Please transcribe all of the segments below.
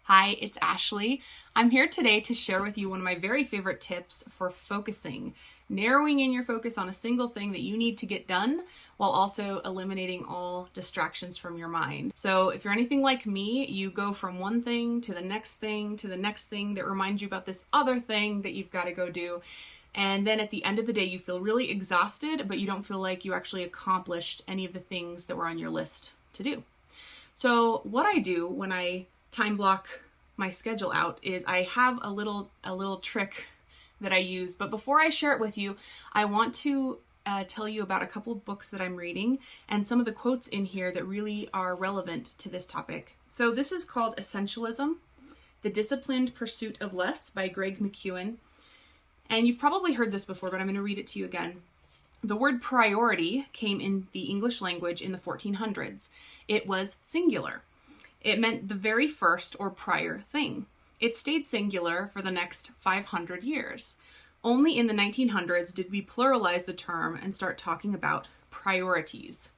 Hi, it's Ashley. I'm here today to share with you one of my very favorite tips for focusing, narrowing in your focus on a single thing that you need to get done while also eliminating all distractions from your mind. So if you're anything like me, you go from one thing to the next thing to the next thing that reminds you about this other thing that you've got to go do. And then at the end of the day, you feel really exhausted, but you don't feel like you actually accomplished any of the things that were on your list to do. So what I do when I time block my schedule out is I have a little trick that I use. But before I share it with you, I want to tell you about a couple of books that I'm reading and some of the quotes in here that really are relevant to this topic. So this is called Essentialism, The Disciplined Pursuit of Less by Greg McKeown. And you've probably heard this before, but I'm going to read it to you again. The word priority came in the English language in the 1400s. It was singular. It meant the very first or prior thing. It stayed singular for the next 500 years. Only in the 1900s did we pluralize the term and start talking about priorities.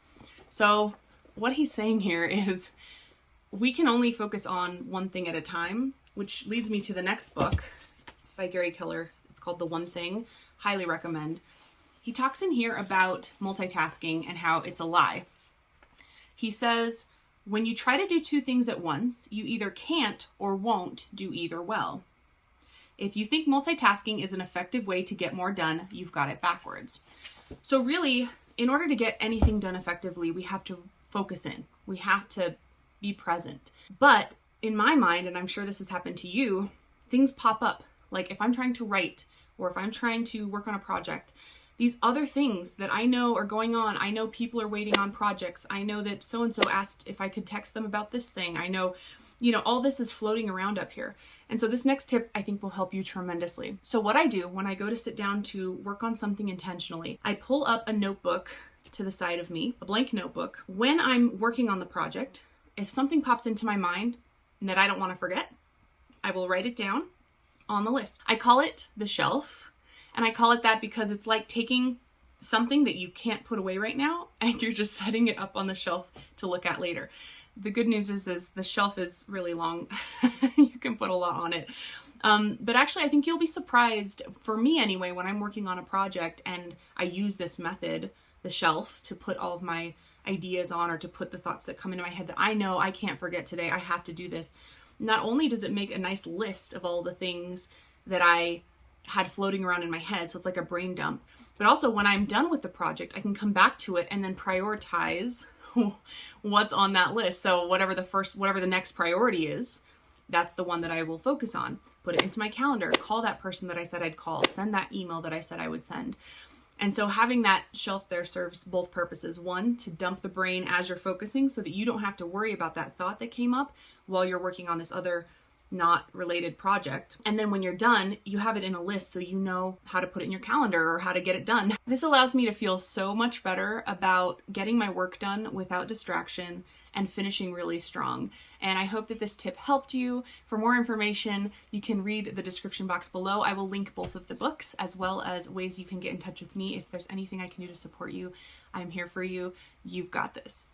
So what he's saying here is we can only focus on one thing at a time, which leads me to the next book by Gary Keller. It's called The One Thing. Highly recommend. He talks in here about multitasking and how it's a lie. He says, when you try to do two things at once, you either can't or won't do either well. If you think multitasking is an effective way to get more done, you've got it backwards. So really, in order to get anything done effectively, we have to focus in. We have to be present. But in my mind, and I'm sure this has happened to you, things pop up. Like if I'm trying to write or if I'm trying to work on a project, these other things that I know are going on. I know people are waiting on projects. I know that so-and-so asked if I could text them about this thing. I know, all this is floating around up here. And so this next tip I think will help you tremendously. So what I do when I go to sit down to work on something intentionally, I pull up a notebook to the side of me, a blank notebook. When I'm working on the project, if something pops into my mind that I don't want to forget, I will write it down on the list. I call it the shelf. And I call it that because it's like taking something that you can't put away right now and you're just setting it up on the shelf to look at later. The good news is the shelf is really long. You can put a lot on it. But actually, I think you'll be surprised, for me anyway, when I'm working on a project and I use this method, the shelf, to put all of my ideas on or to put the thoughts that come into my head that I know I can't forget today. I have to do this. Not only does it make a nice list of all the things that I had floating around in my head, so it's like a brain dump, but also when I'm done with the project, I can come back to it and then prioritize what's on that list. So whatever the next priority is, that's the one that I will focus on. Put it into my calendar, call that person that I said I'd call, send that email that I said I would send. And so having that shelf there serves both purposes. One, to dump the brain as you're focusing so that you don't have to worry about that thought that came up while you're working on this other not related project. And then when you're done, you have it in a list so you know how to put it in your calendar or how to get it done. This allows me to feel so much better about getting my work done without distraction and finishing really strong. And I hope that this tip helped you. For more information, you can read the description box below. I will link both of the books as well as ways you can get in touch with me. If there's anything I can do to support you, I'm here for you. You've got this.